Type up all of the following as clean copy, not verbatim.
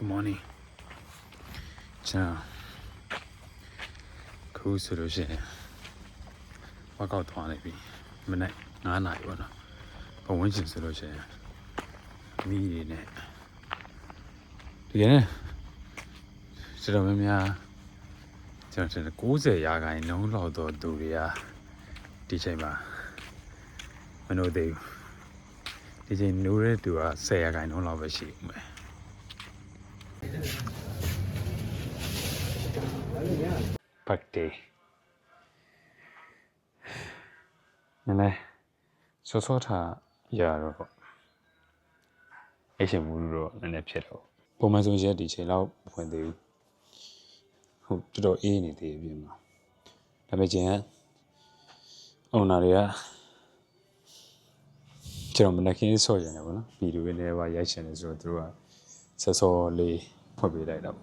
Good morning. ကျွန်တော်ခုဆိုလို့ရှိရင်ဝါကောက်သွားနေပြီမနေ့9 နာရီပေါ့နော်ဘဝင်းချင်ဆိုလို့ရှိရင်မိနေနဲ့ဒီကနေ့ကျွန်တော်များကျွန်တော်90ရာခိုင်နှုန်းလောက်တော့သူတွေကဒီချိန်မှာမနိုးသေးဘူးဒီချိန်နိုးတဲ့သူက10ရာခိုင်နှုန်းလောက်ပဲရှိဦးမယ်ပတ်တေးနည်းနည်းစောထားရတော့ပေါ့အဲ့ရှင်မူတော့နည်းနည်းဖြစ်တော့ပုံမှန်ဆိုရက်ဒီချိန်လောက်ဖွင့်သေးဘူးဟုတ်တော်တော်အေးနေသေးပြီမှာဒါပေမဲ့ကျန်အုံနာတွေကကျွန်တော်မနက်ခင်းဆော့ရတယ်ပေါ့နော်ဗီဒီယိုတွေနဲ့ပါရိုက်ချင်တယ်ဆိုတော့သူတို့ကစောလေးဖွင့်ပေးလိုက်တော့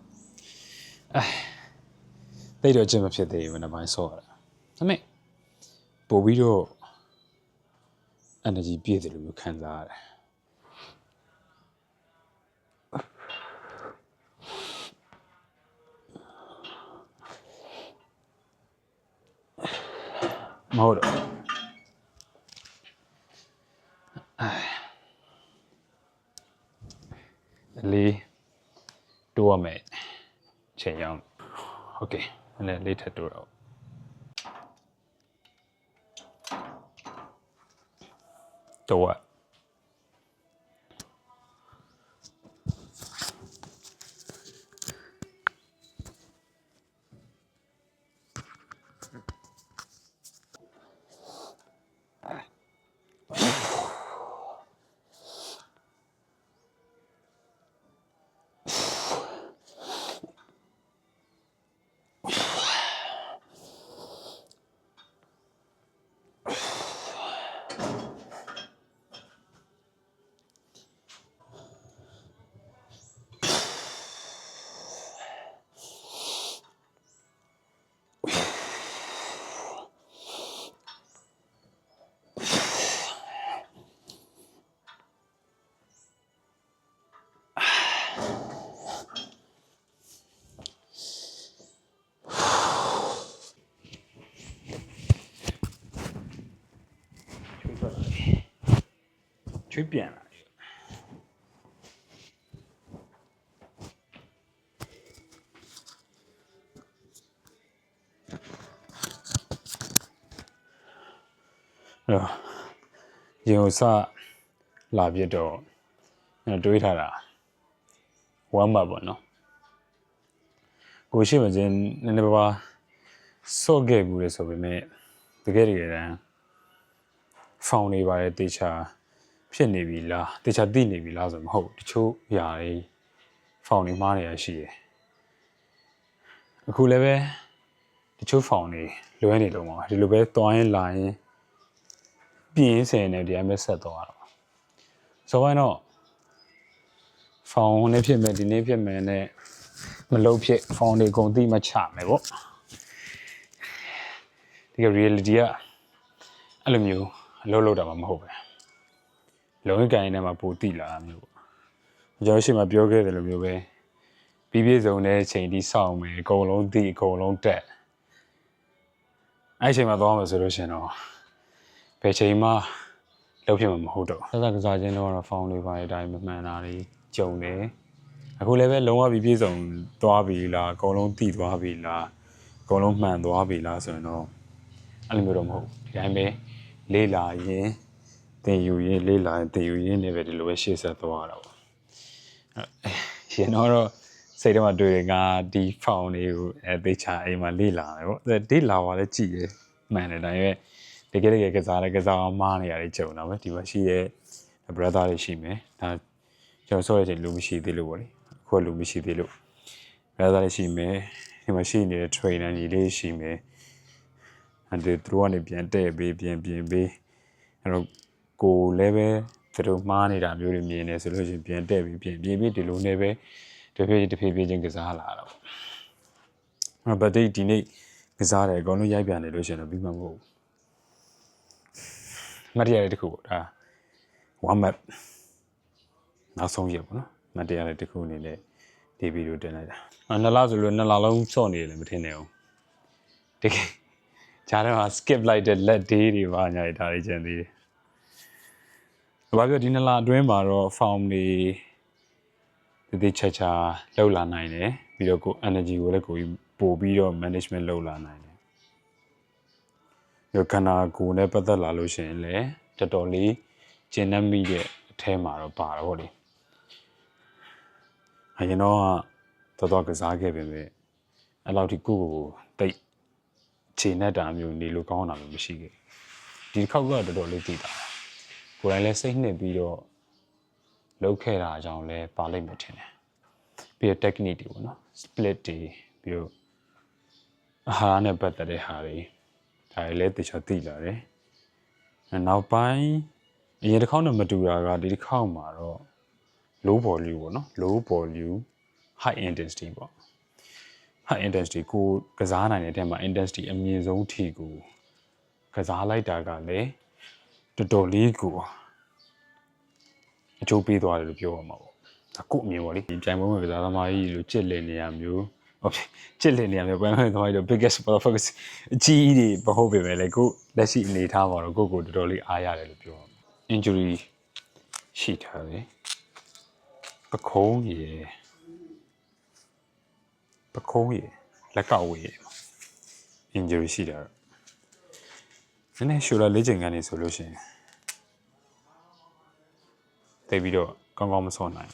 တိတ်တော့ကျင်မဖြစ်သေးဘူးမနက်ပိုင်းဆော့ရတာဒါပေမဲ့ပို့ပြီးတော့ energy ပြည့်တယ်လို့မျိုးခံစားရတယ်မဟုတ်တော့လေးတိုးရမယ်ချိန်ရောက်โอเคလည်းလေးထပ်တိုးတော့တော့ချွေးပြန်လာရင်ကိုစလာပြတော့တွေးထားတာဝမ်းမှာပေါ့နော်ကိုရှိမှချင်းနည်းနည်းပါးဆော့ခဲ့ဘူးလေဆိုပေမဲ့တကယ်တမ်းဖောင်နေပါလေတေချာဖြစ်နေပြီလားတေချာသိနေပြီလားဆိုမဟုတ်တချို့ຢာတွေဖောင်နေမှားနေရရှိတယ်အခုလည်းပဲတချို့ဖောင်နေလွဲနေတော့မှာဒီလိုပဲတွားရင်လာရင်ပြင်းစင်နေဒီအမဲဆက်သွားတော့ဆိုတော့ဖောင်နဲ့ဖြစ်မယ်ဒီနေ့ဖြစ်မယ်နဲ့မလုပ်ဖြစ်ဖောင်တွေကုန်သိမချမယ်ပေါ့ဒီက reality ကအဲ့လိုမျိုးအလုပ်လုပ်တာမှမဟုတ်ပဲလုံးဝကိုင်းနေမှာပိုတိလာမျိုးပေါ့ကျွန်တော်ရှိမှပြောခဲ့တယ်လို့မျိုးပဲပြီးပြည့်စုံတဲ့ချိန်ဒီစောင့်မယ်အကုန်လုံးသိအကုန်လုံးတက်အဲ့ချိန်မှာသွားမှာဆိုလို့ရှင်တော့ဘယ်ချိန်မှလုပ်ဖြစ်မှာမဟုတ်တော့စစကစားချင်းတော့ဖောင်လေးပါတဲ့အတိုင်းမမှန်တာတွေကြုံတယ်အခုလည်းပဲလုံးဝပြီးပြည့်စုံသွားပြီလားအကုန်လုံးသိသွားပြီလားအကုန်လုံးမှန်သွားပြီလားဆိုရင်တော့အဲ့လိုမျိုးတော့မဟုတ်ဒီတိုင်းပဲလေးလာရင်တင်ယူရင်လေးလာရင်တင်ယူရင်လည်းပဲဒီလိုပဲရှေ့ဆက်သွားတာပေါ့ရှင်တော့စိတ်ထဲမှာတွေ့တယ်ငါဒီဖောင်လေးကိုသေချာအိမ်မှာလေးလာတယ်ပေါ့ဒီလာပါလဲကြည့်ရမှန်တယ်ဒါပေမဲ့တကယ်ကစားလဲကစားအောင်မားနေရတယ်ကြုံတာပဲဒီမှာရှိရဲ့ brother တွေရှိမယ်ဒါကျွန်တော်ဆိုရတဲ့လူမရှိသေးလို့ပေါ့လေအခုလူမရှိသေးလို့ brother တွေရှိမယ်ဒီမှာရှိနေတဲ့ trainer ကြီးလေးရှိမယ်အဲ့ဒီသူကနေပြန်တဲ့ပေးပြန်ပြင်ပေးအဲ့တော့ကိုလည်းပဲသူတို့မှားနေတာမျိုးတွေမြင်နေဆိုလို့ရှိရင်ပြန်တဲ့ပြီးပြင်ပြီးဒီလိုနဲ့ပဲတဖြည်းဖြည်းချင်းကစားလာတော့ဗတ်ဒီနေ့ကစားတယ်အကုန်လုံးရိုက်ပြန်နေလို့ရှိရင်တော့ပြီးမှမဟုတ်မတရားတဲ့တခုပေါ့ဒါ one map နောက်ဆုံးရက်ပေါ့နော်မတရားတဲ့တခုအနေနဲ့ ဒီဗီဒီယိုတင်လိုက်တာနှစ်လဆိုလို့နှစ်လလုံးစော့နေတယ်လည်းမထင်နဲ့အောင်တကယ်ဂျားထဲမှာ skip လိုက်တဲ့လက်ဒေးတွေပါညာဒါတွေကျန်သေးတယ်ဘာပြောဒီနှစ်လအတွင်းမှာတော့ form တွေတည်ချာလောက်လာနိုင်တယ်ပြီးတော့ကို energy ကိုလည်းကိုပို့ပြီးတော့ management လုပ်လာနိုင်တယ်ခန္ဓာကိုယ်နဲ့ပတ်သက်လာလို့ရှိရင်လည်းတော်တော်လေးကျဉ်းနှံ့မိတဲ့အထဲမှာတော့ပါတော့ဗောလေအရင်တော့တော်ကစားခဲ့ပေမဲ့အဲ့လောက်ထိကိုတိတ်ခြေနဲ့တာမျိုးနေလို့ကောင်းတာမျိုးမရှိခဲ့ဒီတစ်ခေါက်ကတော့တော်တော်လေးတည်တာကိုယ်တိုင်လည်းစိတ်နှစ်ပြီးတော့လုပ်ခဲ့တာအကြောင်းလည်းပါလိမ့်မယ်ထင်တယ်ပြီးတော့ technique တွေပေါ့နော် split တွေပြီးတော့အာဟာရနဲ့ပတ်သက်တဲ့ဟာတွေဒါတွေလည်းတခြားသိလာတယ်နောက်ပိုင်းအရင်တစ်ခေါက်နဲ့မတူတာကဒီတစ်ခေါက်မှာတော့ low volume ပေါ့နော် low volume high intensity ပေါ့ high intensity ကိုကစားနိုင်တဲ့အထက်မှာ intensity အမြင့်ဆုံးထိကိုကစားလိုက်တာကလည်းတော်တော်လေးကိုအကျိုးပေးသွားတယ်လို့ပြောရမှာပေါ့အခုအမြင်ပေါ့လေဒီပြိုင်ပွဲမှာကစားသမားကြီးလိုချစ်လည်နေရမျိုးဟုတ်ပြီချစ်လည်နေရမျိုးပြိုင်ပွဲသမားကြီးတို့ biggest motherfuckers အကြီးကြီးတွေမဟုတ်ပေမဲ့လေကိုလက်ရှိအနေထားမှာတော့ကိုတော်တော်လေးအားရတယ်လို့ပြောရမှာ injury ရှိထားတယ်ပခုံးရယ်လက်ကောက်ဝေးရယ် injury ရှိတာနည်းနည်းရှူလာလေးချိန်ကနေဆိုလို့ရှိရင်တိတ်ပြီးတော့ကောင်းကောင်းမဆော့နိုင်